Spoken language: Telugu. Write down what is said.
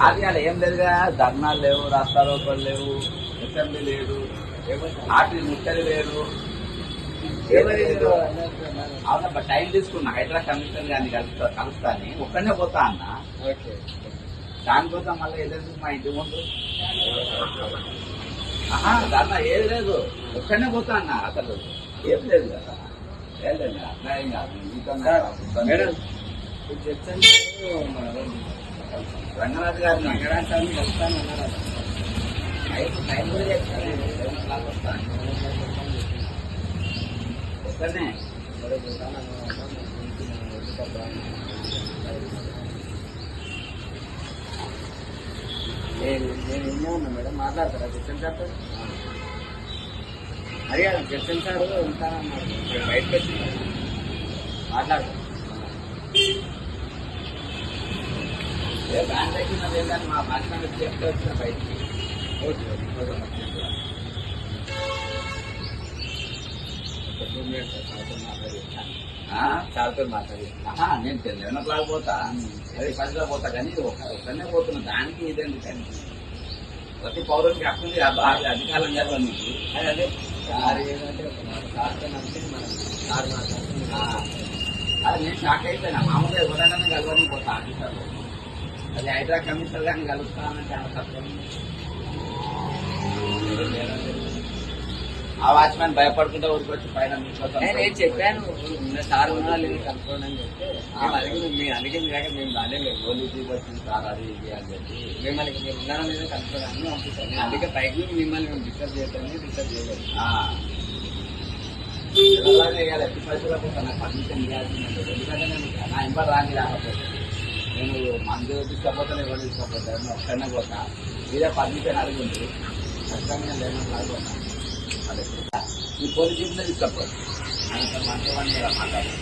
అది అలా ఏం లేదుగా, ధర్నాలు లేవు, రాస్తారోకలు లేవు, అసెంబ్లీ లేదు, ఆర్టీ ముట్టలు లేరు. అవునా, టైం తీసుకున్నా. హైదరాబాద్ కమిషనర్ గారిని కలుస్తాని ఒక్కనే పోతా అన్న. దానికోసం మళ్ళీ ఏదైనా మా ఇంటి ముందు ధర్నా ఏది లేదు, ఒక్కనే పోతా అన్న. అసలు ఏం లేదు కదా, ఏం లేదు. అట్లా ఏం కాదు. మేడం రంగనాథ్ గారిని వెంకటాచార్య కలుస్తానన్నారు. టైం కూడా చెప్తాను, వస్తాను ఒక్కనే. నేను ఏమో ఉన్నా మేడం, మాట్లాడతారా జస్టిన్ సార్? అడిగారు జస్టిన్ సార్ ఉంటానన్నారు, బయటకు వచ్చి మాట్లాడతారు. బ్యాంక్ తగ్గినది ఏంటని మా భాష చెప్తే వచ్చిన బయటికి. సార్తో మాట్లాడి నేను 11 పోతా, అది 10 పోతా, కానీ ఒక్కనే పోతున్నా. దానికి ఇదేంటి కానీ ప్రతి పౌరునికి హక్కు అధికారం జరగదు. అదే సార్ ఏంటంటే సార్తో అంటే మనం సార్ మాట్లాడుతుంది. అది నేను షాక్ అయిపోయినా. మామూలుగా ఎవరైనా కలవని పోతా ఆఫీసర్లో. అది హైదరాబాద్ కమిషనర్ గారిని కలుస్తానని చాలా తక్కువ. ఆ వాచ్మెన్ భయపడుకుంటే ఊరికి పైన నేను చెప్పాను, సార్ ఉన్నా లేదు కనుక్కోండి అని చెప్తే అడిగింది కాక మేము రాలేదు, పోలీసు వచ్చింది సార్ అది ఇది అని చెప్పి మిమ్మల్ని మీరు ఉన్నారా లేదా కనుక్కోవడానికి పంపిస్తాను. అందుకే పైకి మిమ్మల్ని మేము డిస్టర్బ్ చేయలేదు. వేయాలి. ఎట్టి పరిస్థితుల్లో నాకు పర్మిషన్ ఇవ్వాల్సిందే. ఎందుకంటే నేను నా ఎంబర్ రాని రాకపోతే నేను మందు తీసుకపోతాను, ఎవరు తీసుకపోతాను, ఒక్కనే పోతా. ఇదే పర్మిషన్ అడిగింది, ఖచ్చితంగా లేని లాగోతా. అదే ఈ పోలీసు తీసుకపోతాను. ఆయన మంచిగా మాట్లాడాలి.